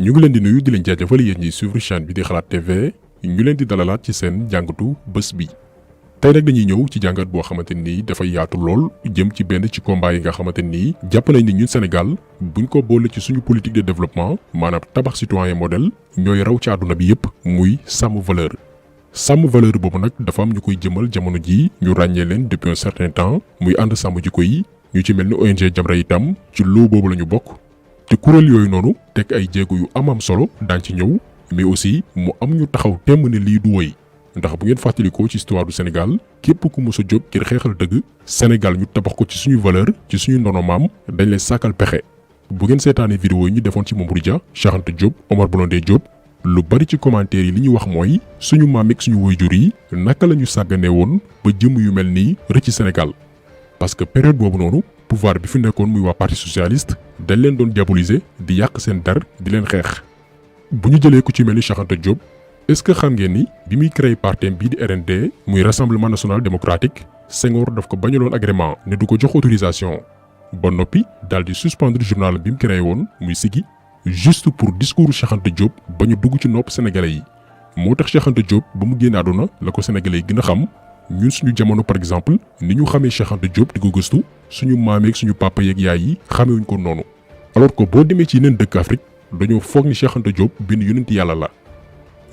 ñu ngi leen di nuyu di leen jaajëfal yéen ñi suivre chaîne bi di xalaat TV ñu leen di dalalaat ci seen jàngatu bés bi. tey nag dañuy ñëw ci jàngat boo xamante ni dafay yaatu lool jëm ci benn ci combat yi nga xamante ni jàpp nañ ni ñun Sénégal buñ ko boole ci suñu politique de développement maanaam tabax citoyen modèle ñooy raw ci àdduna bi yépp muy sàmm valeur. sàmm valeur boobu nag dafa am ñu koy jëmal jamono ji ñu ràññee leen depuis un certain temps muy ànd sàmm jikko yi ñu ci mel ni ONG Jamra itam ci loo boobu la ñu bokk. te kuréel yooyu noonu teg ay jéego yu am solo daañ ci ñëw mais aussi mu am ñu taxaw temm ne lii du woy ndax bu ngeen fàttalikoo ci histoire du Sénégal képp ku mës a jóg ngir xeexal dëgg Sénégal ñu tabax ko ci suñu valeur ci suñu ndono maam dañ leen sàkkal pexe. bu ngeen seetaanee vidéo yi ñu defoon ci Mamadou Dia Cheikh Anta Diop Omar Blondin Diop lu bari ci commentaire yi li ñuy wax mooy suñu maam ak suñu waajur yi naka la ñu sàgganee woon ba jëm yu mel nii rëcc ci Sénégal parce que période boobu noonu pouvoir bi fi nekkoon muy waa parti socialiste dañ leen doon diaboliser di yàq seen dar di leen xeex. bu ñu jëlee ku ci mel ni Cheikh Anta Diop est-ce que xam ngeen ni bi muy créé partem bii di RND muy rassemblement national démocratique Senghor daf ko bañaloon agrément ne du ko jox autorisation ba noppi daal di suspendre journal bi mu créé woon muy Siggi juste pour discours Cheikh Anta Diop ba ñu dugg ci nopp sénégalais yi. moo tax Cheikh Anta Diop ba mu génn àdduna la ko sénégalais yi gën a xam ñun suñu jamono par exemple ni ñu xamee Cheikh Anta Diop di ko gëstu suñu maameeg suñu papa yeeg yaay yi xamewuñ ko noonu. alors que boo demee ci yeneen dëkk Afrique dañoo foog ni Cheikh Anta Diop benn yonent yàlla la.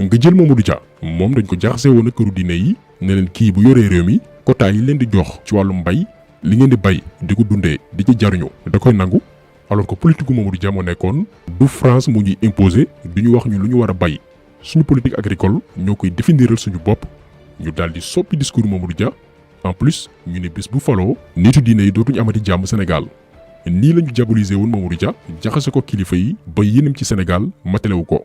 nga jël Mamadou Dia moom dañ ko jaxase woon ak këru diine yi ne leen kii bu yoree réew mi quota yi leen di jox ci wàllum mbay li ngeen di bay di ko dundee di ci jariñu da koy nangu. alors que politique gu Mamadou Dia moo nekkoon du France mu ñuy imposer du ñu wax ñu lu ñu war a bay suñu politique agricole ñoo koy définiral suñu bopp ñu daal di soppi discours Mamadou Dia en plus ñu ne bés bu faloo nitu diine yi dootuñu amati jàmm Sénégal nii la ñu diaboliser woon Mamadou Dia jaxase ko kilifa yi ba yéenam ci Sénégal matalewu ko.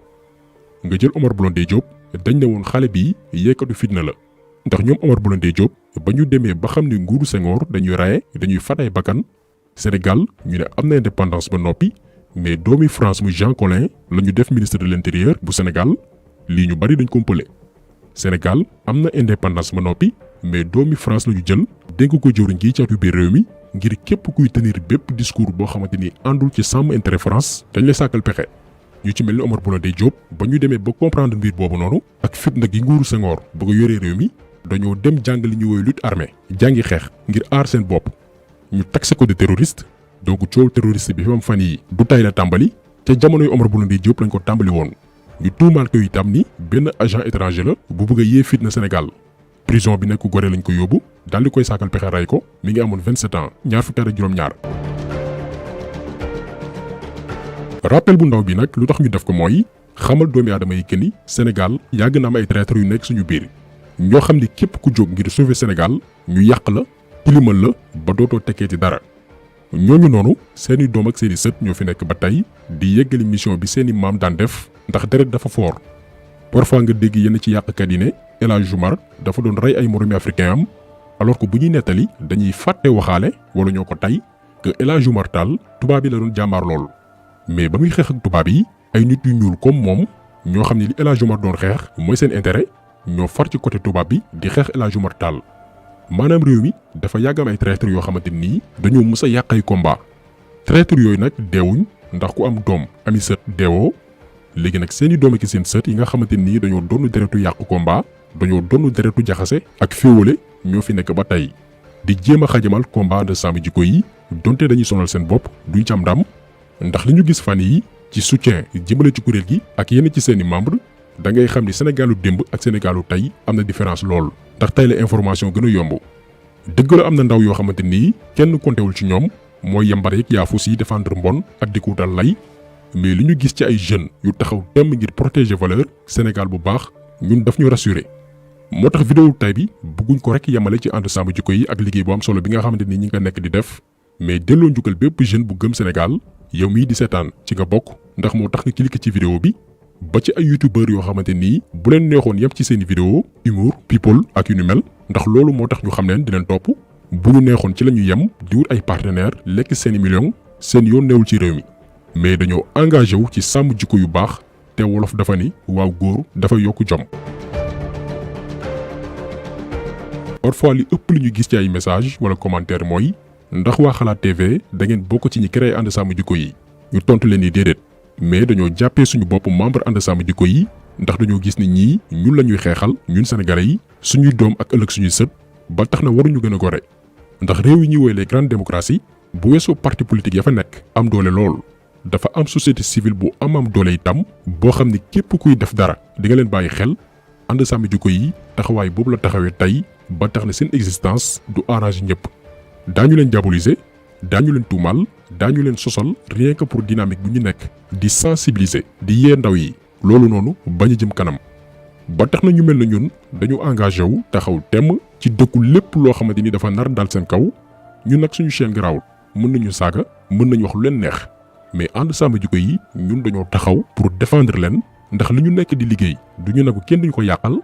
nga jël Omar Blondin Diop dañ ne woon xale bii yeekatu fitna la ndax ñoom Omar Blondin Diop ba ñu demee ba xam ne nguuru Senghor dañuy raye dañuy fat ay bakkan Sénégal ñu ne am na indépendance ba noppi mais doomi France muy Jean Collin la ñu def ministre de l'intérieur bu Sénégal lii ñu bari dañ ko ëppale. Sénégal am na indépendance ba noppi mais doomi France la ñu jël dénk ko jëwriñ gi caatu biir réew mi ngir képp kuy tenir bépp discours boo xamante ni àndul ci sàmm intérêt France dañ lay sàkkal pexe. ñu ci mel ni Omar Blondin Diop ba ñu demee ba comprendre mbir boobu noonu ak fitna gi nguuru Senghor bëgg a yoree réew mi dañoo dem jàng li ñu woy lutte armée jàngi xeex ngir aar seen bopp ñu taxé ko de terroriste donc coow terroriste bi fi am fan yi du tay la tàmbali ca jamonoy Omar Blondin Diop lañ ko tàmbali woon ñu tuumaal ko itam ni benn agent étranger la bu bëgg a yee fitna Sénégal prison bi nekk Gorée lañ ko yóbbu daal di koy saakal pexe ray ko mi ngi amoon 27 ans ñaar fukki at ak juróom-ñaar. rappel bu ndaw bi nag lu tax ñu def ko mooy xamal doomi aadama yi que ni Sénégal yàgg na am ay traître yu nekk suñu biir ñoo xam ni képp ku jóg ngir sauver Sénégal ñu yàq la tilimal la ba dootoo tekkee ci dara. ñooñu noonu seeni doom ak seeni sët ñoo fi nekk ba tey di yeggali mission bi seeni maam daan def ndax deret dafa foor parfois nga dégg yenn ci yàqkat yi ne El Hadj Oumar dafa doon rey ay moromi africain am alors que bu ñuy nettali dañuy fàtte waxaale wala ñoo ko tey que El Hadj Oumar Tall tubaab yi la doon jàmbaar lool. mais ba muy xeex ak tubaab yi ay nit yu ñuul comme moom ñoo xam ne li El Hadj Oumar doon xeex mooy seen intérêt ñoo far ci côté tubaab bi di xeex El Hadj Oumar Tall maanaam réew mi dafa yàgg am ay traître yoo xamante nii dañoo mës a yàq ay combat traître yooyu nag deewuñ ndax ku am doom ami sët deewoo léegi nag seeni doom ak seen sët yi nga xamante nii dañoo donnu deretu yàq combat dañoo donnu deretu jaxase ak féewale ñoo fi nekk ba tey di jéem a xajamal combat de sàmm jikko yi donte dañuy sonal seen bopp duñ ci am ndam. ndax li ñu gis fan yi ci soutien jëmale ci kuréel gi ak yenn ci seeni membre da ngay xam ni Sénégalu démb ak Sénégalu tey am na différence lool ndax tey la information gën a yomb dëgg la am na ndaw yoo xamante nii kenn kontewul ci ñoom mooy yambar yeeg yaafus yi défendre mbon ak di ko dal lay mais li ñu gis ci ay jeunes yu taxaw temm ngir protéger valeur Sénégal bu baax ñun daf ñu rassurer moo tax vidéo tay bi bëgguñ ko rek yemale ci ànd sàmm jikko yi ak liggéey bu am solo bi nga xamante ni ñi nga nekk di def mais delloo njukkal bépp jeune bu gëm Sénégal yow mii di seetaan ci nga bokk ndax moo tax nga cliquer ci vidéo bi ba ci ay youtubeur yoo xamante nii bu leen neexoon yem ci seeni vidéo humour people ak yu ni mel ndax loolu moo tax ñu xam leen di leen topp bu ñu neexoon ci la ñu yem di wut ay partenaires lekk seeni millions seen yoon neewul ci réew mi mais dañoo engagé wu ci sàmm jikko yu baax te wolof dafa ni waaw góor dafa yokk jom. parfois li ëpp li ñu gis ci ay message wala commentaire mooy ndax waa xalaat TV da ngeen bokk ci ñi créé ànd sàmm jikko yi ñu tontu leen ni déedéet mais dañoo jàppee suñu bopp membre ànd sàmm jikko yi ndax dañoo gis ni ñii ñun la ñuy xeexal ñun sénégalais yi suñuy doom ak ëllëg suñuy sët ba tax na waruñu gën a gore ndax réew yi ñuy woy les grandes démocraties bu weesoo parti politique ya fa nekk am doole lool dafa am société civile bu am doole itam boo xam ni képp kuy def dara di nga leen bàyyi xel ànd sàmm jikko yi taxawaay boobu la taxawee tey ba tax na seen existence du arrange ñëpp daañu leen diaboliser daañu leen tuumaal daañu leen sosal rien que pour dynamique bu ñu nekk di sensibiliser di yee ndaw yi loolu noonu bañ a jëm kanam ba tax na ñu mel na ñun dañu engagé wu taxaw temm ci dëkku lépp loo xamante ni dafa nar dal seen kaw ñun nag suñu chaîne garaawul mën nañu saaga mën nañu wax lu leen neex mais ànd sàmm jikko yi ñun dañoo taxaw pour défendre leen ndax li ñu nekk di liggéey duñu nagu kenn duñu ko yàqal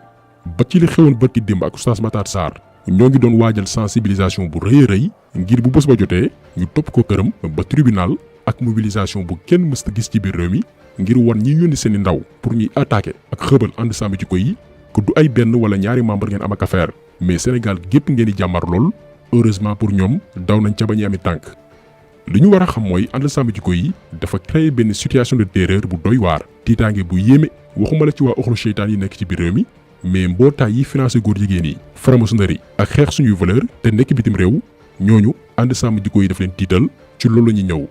ba ci li xewoon barki démb ak Oustaz Matar Sarr ñoo ngi doon waajal sensibilisation bu rëy a rëy ngir bu bés ba jotee ñu topp ko këram ba tribunal ak mobilisation bu kenn mësta gis ci biir réew mi ngir wan ñi yónni seeni ndaw pour ñuy attaquer ak xëbal ànd sàmm jikko yi que du ay benn wala ñaari membre ngeen am ak affaire mais Sénégal gépp ngeen di jàmmar lool heureusement pour ñoom daw nañ ca ba ñu ami tànk li ñu war a xam mooy ànd sàmm jikko yi dafa créer benn situation de terreur bu doy waar tiitaange bu yéeme waxuma la ci waa oxlu seytaan yi nekk ci biir réew mi mais mbootaay yi financé góor jigéen yi franc-maçonnerie ak xeex suñuy valeur te nekk bitim réew ñooñu ànd sàmm jikko yi daf leen tiital ci loolu la ñuy ñëw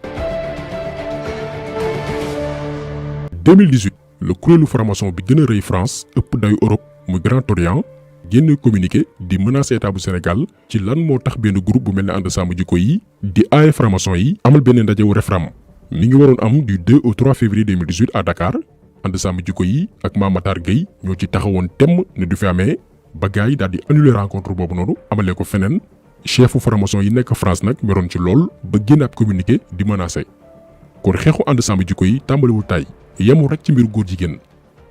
2018 le kuréelu franc-maçon bi gën a rëy France ëpp dayu Europe muy Grand Orient génn communiqué di menacer état bu Sénégal ci lan moo tax benn groupe bu mel ne ànd sàmm jikko yi di aaye franc-maçon yi amal benn ndaje wu référendum mi ngi waroon am du 2 au 3 février 2018 à Dakar ànd sàmm jikko yi ak Mame Matar Gueye ñoo ci taxawoon temm ne du fi amee ba gars yi daal di annuler rencontre boobu noonu amalee ko feneen chefu franc-maçon yi nekk France nag meroon ci lool ba génn ab communiqué di menacer kon xeexu ànd sàmm jikko yi tàmbaliwul tay yemul rek ci mbiru góor jigéen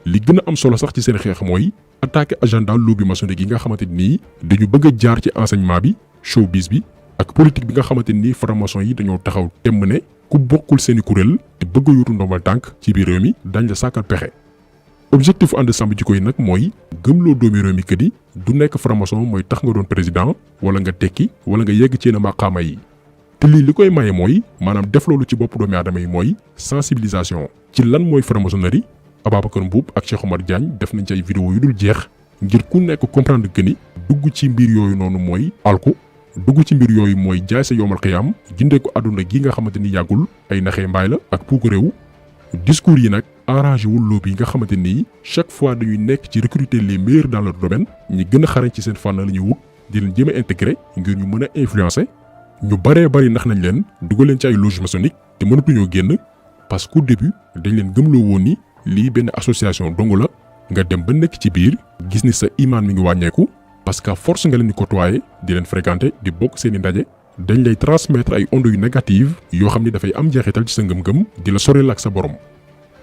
li gën a am solo sax ci seen xeex mooy attaqué agenda lobby maçonnique yi nga xamante ni dañu bëgg a jaar ci enseignement bi showbiz bi ak politique bi nga xamante ni franc-maçon yi dañoo taxaw temm ne ku bokkul seeni kuréel te bëgg a yuutu ndombal tànk ci biir réew mi dañ la sàkkal pexe. objectif ànd sàmm jikko yi nag mooy gëmloo doomi réew mi que ni du nekk franc-maçon mooy tax nga doon président wala nga tekki wala nga yegg ci yenn maqaama yi te lii li koy maye mooy maanaam def loolu ci bopp doomi aadama yi mooy sensibilisation ci lan mooy franc-maçonnerie. Ababacar Mboup ak Cheikh Omar Diagne def nañ ci ay vidéo yu dul jeex ngir ku nekk comprendre que ni dugg ci mbir yooyu noonu mooy alku dugg ci mbir yooyu mooy jaay sa yowmal xiyaam jëndee ko àdduna gi nga xamante ni yàggul ay naxee mbaay la ak puuk réew discours yi nag arrangé wul lobby yi nga xamante ni chaque fois dañuy nekk ci recruter les meilleurs dans leur domaine ñi gën a xarañ ci seen fànn la ñuy wut di leen jéem a intégré ngir ñu mën a influencer ñu baree bari nax nañ leen dugal leen ci ay loge maçonnique te mënatuñoo génn parce qu'au début dañ leen gëmloo woon ni lii benn association dong la nga dem ba nekk ci biir gis ni sa imaan mi ngi wàññeeku parce que force nga leen di côtoyer di leen fréquenter di bokk seen i ndaje dañ lay transmettre ay ondes yu négative yoo xam ni dafay am njeexital ci sa ngëm-ngëm di la soreel ak sa borom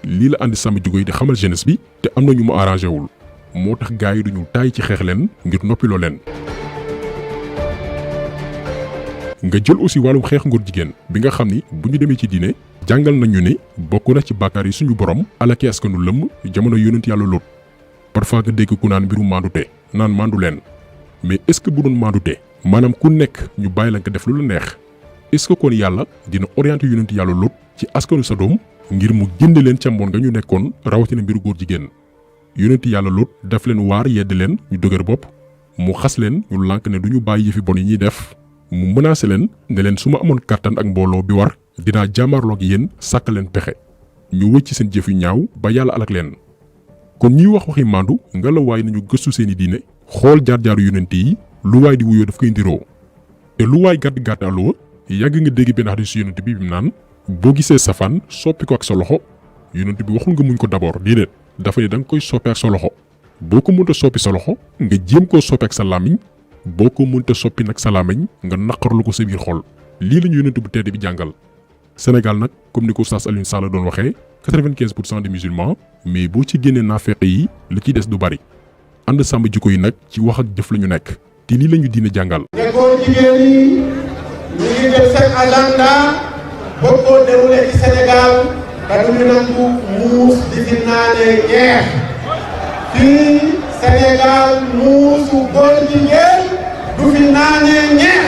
lii la ànd sàmm jikko yi di xamal jeunesse bi te am na ñu mu arrangé wul moo tax gars yi duñu taay ci xeex leen ngir noppiloo leen. nga jël aussi wàllum xeex ngóor jigéen bi nga xam ni bu ñu demee ci diine jàngal nañu ne bokk na ci bàkkaar yi suñu borom alaki askanu lëmm jamono yonent yàlla Lóot parfois nga dégg ku naan mbiru mandute naan mandu leen mais est-ce que bu doon mandute maanaam ku nekk ñu bàyyi la nga def lu la neex est-ce que kon yàlla dina orienté yonent yàlla Lóot ci askanu Sodom ngir mu génne leen ca mboon nga ñu nekkoon rawatina mbiru góor jigéen yonent yàlla Lóot daf leen waar yedd leen ñu dëgër bopp mu xas leen ñu lànk ne du ñu bàyyi yëfi bon yi ñuy def mu menacé leen ne leen su ma amoon kàttan ak mbooloo bi war dinaa jàmmarloog yéen sàkk leen pexe ñu wëcc seen jëf yu ñaaw ba yàlla alak leen kon ñuy wax waxi màndu nga la waay nañu gëstu seeni diine xool jaar-jaaru yonent yi lu waay di wuyoo daf koy ndiroo te lu waay gàtt-gàtt àlluwa yàgg nga dégg benn xadis yonent bi mu naan boo gisee safaan soppi ko ak sa loxo yonent bi waxul nga muñ ko d'abord déedéet dafa ne da nga koy soppi ak sa loxo boo ko mënta soppi sa loxo nga jéem koo soppi ak sa làmmiñ boo ko mënta soppi nag sa làmmiñ nga naqarlu ko sa biir xol lii la ñu yonent bu tedd bi jàngal Sénégal nag comme ni ko Oustaz Alioune Sall doon waxee 95% des musulmans mais boo ci génnee naafeq yi li ci des du bari ànd sàmm jikko yi nag ci wax ak jëf la ñu nekk te lii la ñu diine jàngal. ne góor jigéen yi ñu ngi def seen agenda bëgg koo déroulé ci Sénégal te duñu nangu muus di fi naanee ñeex fii Sénégal muusu góor jigéen du fi naanee ñeex.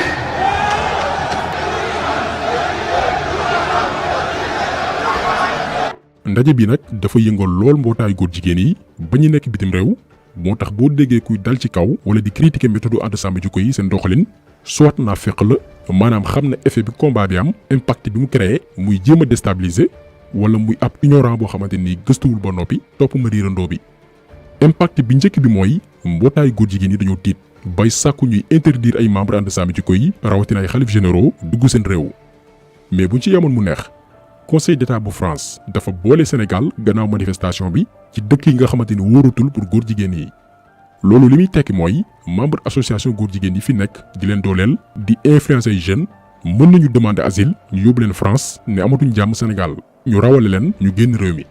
ndaje bi nag dafa yëngal lool mbootaayu góor jigéen yi ba ñu nekk bitim réew moo tax boo déggee kuy dal ci kaw wala di critiquer méthode ànd sàmm jikko yi seen doxalin soit naa fekk la maanaam xam na effet bi combat bi am impact bi mu créé muy jéem a déstabiliser wala muy ab ignorant boo xamante ni gëstuwul ba noppi topp ma riirandoo bi. impact bi njëkk bi mooy mbootaayu góor jigéen yi dañoo tiit bay sàkku ñuy interdire ay membres ànd sàmm jikko yi rawatina ay xalif généraux dugg seen réew mais buñ ci yemoon mu neex. Conseil d'État bu France dafa boole Sénégal gannaaw manifestation bi ci dëkk yi nga xamante ni wóoratul pour góor jigéen yi loolu li muy tekki mooy membre association góor jigéen yi fi nekk di leen dooleel di influencer ay jeunes mën nañu demander asile ñu yóbbu leen France ne amatuñ jàmm Sénégal ñu rawale leen ñu génn réew mi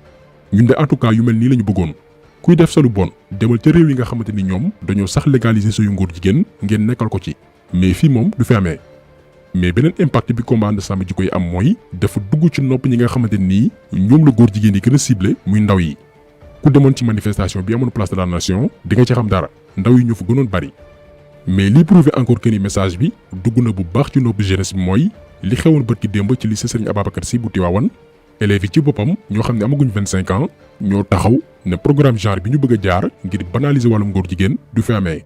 ñun de en tout cas yu mel nii la ñu bëggoon kuy def sa lu bon demal ca réew yi nga xamante ni ñoom dañoo sax légaliser suyu góor jigéen ngeen nekkal ko ci mais fii moom du fi amee. mais beneen impact bi combat ànd sàmm jikko yi am mooy dafa dugg ci nopp ñi nga xamante nii ñoom la góor jigéen yi gën a ciblé muy ndaw yi ku demoon ci manifestation bi amoon place de la nation di nga ci xam dara ndaw yi ñoo fa gënoon bari mais lii prouvé encore que ni message bi dugg na bu baax ci nopp jeunesse bi mooy li xewoon bërki démb ci lycée Serigne Ababacar Sy bu Tivaouane élèves yi ci boppam ñoo xam ne amaguñ 25 ans ñoo taxaw ne programme genre bi ñu bëgg a jaar ngir banaliser wàllum góor jigéen du fi amee.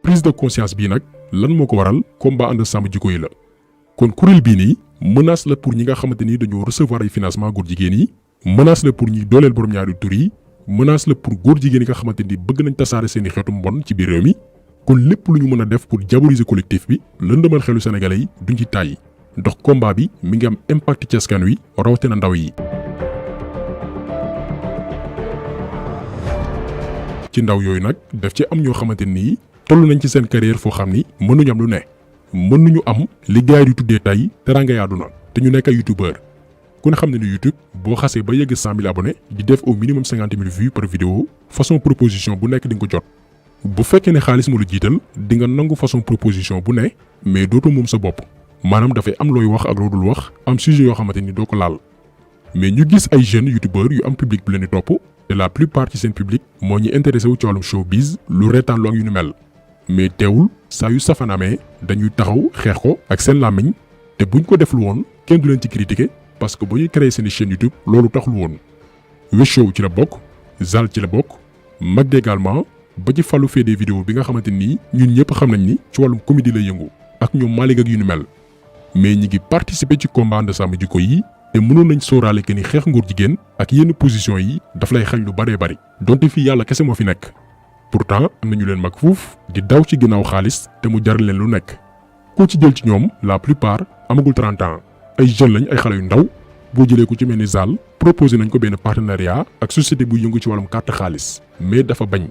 prise de conscience bii nag lan moo ko waral combat ànd sàmm jikko yi la kon kuréel bii nii menace la pour ñi nga xamante ni dañoo recevoir ay financement góor jigéen yi menace la pour ñi dooleel borom ñaari tur yi menace la pour góor jigéen yi nga xamante ni bëgg nañ tasaare seeni xeetu mbon ci biir réew mi kon lépp lu ñu mën a def pour diaboliser collectif bi lëndëmal xelu sénégalais yi duñ ci tàyyi ndax combat bi mi ngi am impact ci askan wi rawatina ndaw yi. ci ndaw yooyu nag daf ci am ñoo xamante ni toll nañ ci seen carrière foo xam ni mënuñu am lu ne mënuñu am li gars yi di tuddee tey teranga yaaduna te ñu nekk ay youtubeur ku ne xam ne ni YouTube boo xasee ba yegg 100 000 abonnés di def au minimum 50 000 vues par vidéo façon proposition bu nekk di nga ko jot bu fekkee ne xaalis moo la jiital di nga nangu façon proposition bu ne mais dootoo moom sa bopp maanaam dafay am looy wax ak loo dul wax am sujet yoo xamante ni doo ko laal mais ñu gis ay jeunes youtubeurs yu am public bu leen di topp te la plupart ci seen public moo ñu intéressé wu ci wàllum showbiz lu reetaan lu ak yu ni mel mais teewul saa yu safaan amee dañuy taxaw xeex ko ak seen làmmiñ te buñ ko deful woon kenn du leen ci critiquer parce que ba ñuy créer seen chaîne YouTube loolu taxul woon. Weshow ci la bokk Zal ci la bokk Magde également ba ci Fallou fait des vidéos bi nga xamante ni ñun ñëpp xam nañ ni ci wàllum comédie lay yëngu ak ñoom Malick ak yu ni mel mais ñi ngi participer ci combat ànd sàmm jikko yi te mënoon nañ sóoraale que ni xeex ngóor jigéen ak yenn position yi daf lay xañ lu baree bari donte fii yàlla kese moo fi nekk. pourtant am na ñu leen mag fuuf di daw ci ginnaaw xaalis te mu jar leen lu nekk koo ci jël ci ñoom la plupart amagul 30 ans ay jeunes lañ ay xale yu ndaw boo jëlee ku ci mel ni Zal proposé nañ ko benn partenariat ak société bu yëngu ci wàllum carte xaalis mais dafa bañ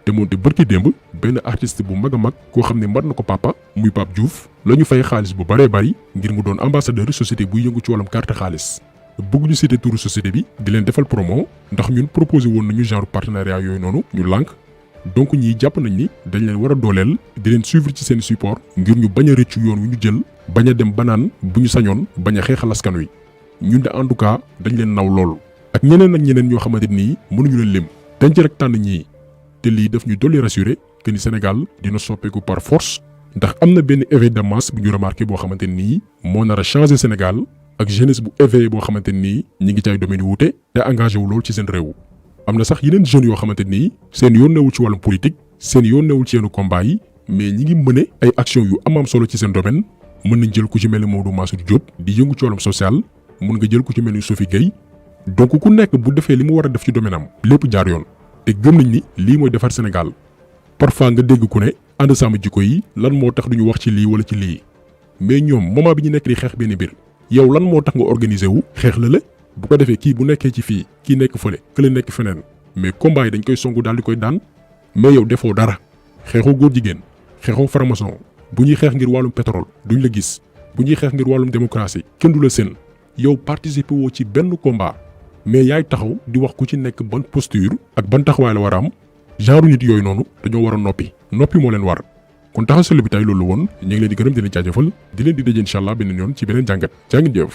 te moonte bërki démb benn artiste bu mag a mag koo xam ne mbar na ko papa muy Pape Diouf la ñu fay xaalis bu baree bari ngir mu doon ambassadeur société buy yëngu ci wàllum carte xaalis bëgg ñu cité turu société bi di leen defal promo ndax ñun proposé woon nañu genre partenariat yooyu noonu ñu lànk donc ñii jàpp nañ ni dañ leen war a dooleel di leen suivre ci seen support ngir ñu bañ a rëccu yoon wi ñu jël bañ a dem ba naan bu ñu sañoon bañ a xeexal askan wi ñun de en tout cas dañ leen naw loolu ak ñeneen ñoo xamante nii mënuñu leen lim dañ ci rek tànn ñii te lii daf ñu dolli rassuré que ni Sénégal dina soppeeku par force ndax am na benn éveil de masse bu ñu remarqué boo xamante nii moo nar a changé Sénégal ak jeunesse bu éveillé boo xamante nii ñi ngi ci ay domaines yu wuute te engagé wu lool ci seen réew. am na sax yeneen jeunes yoo xamante nii seen yoon newul ci wàllum politique seen yoon newul ci yenn combat yi mais ñi ngi mëne ay action yu am solo ci seen domaine mën nañ jël ku ci mel ni Maodo Massoud Diop di yëngu ci wàllum social mën nga jël ku ci mel ni Sophie Gueye donc ku nekk bu defee li mu war a def ci domaine am lépp jaar yoon te gëm nañ ni lii mooy defar Sénégal parfois nga dégg ku ne ànd sàmm jikko yi lan moo tax duñu wax ci lii wala ci lii mais ñoom moment bi ñu nekk di xeex benn mbir yow lan moo tax nga organiser wu xeex la la bu ko defee kii bu nekkee ci fii kii nekk fële kële nekk feneen mais combat yi dañ koy songu daal di koy daan mais yow defoo dara xeexoo góor jigéen xeexoo franc-maçon bu ñuy xeex ngir wàllum pétrole duñ la gis bu ñuy xeex ngir wàllum démocratie kenn du la seen yow participer woo ci benn combat mais yaay taxaw di wax ku ci nekk ban posture ak ban taxawaay la war a am genre nit yooyu noonu dañoo war a noppi moo leen war kon taxaw seetlu bi tay loolu woon ñu ngi leen di gërëm di leen jaajëfal di leen di daje incha allah beneen yoon ci beneen jàngat jaa ngeen jëf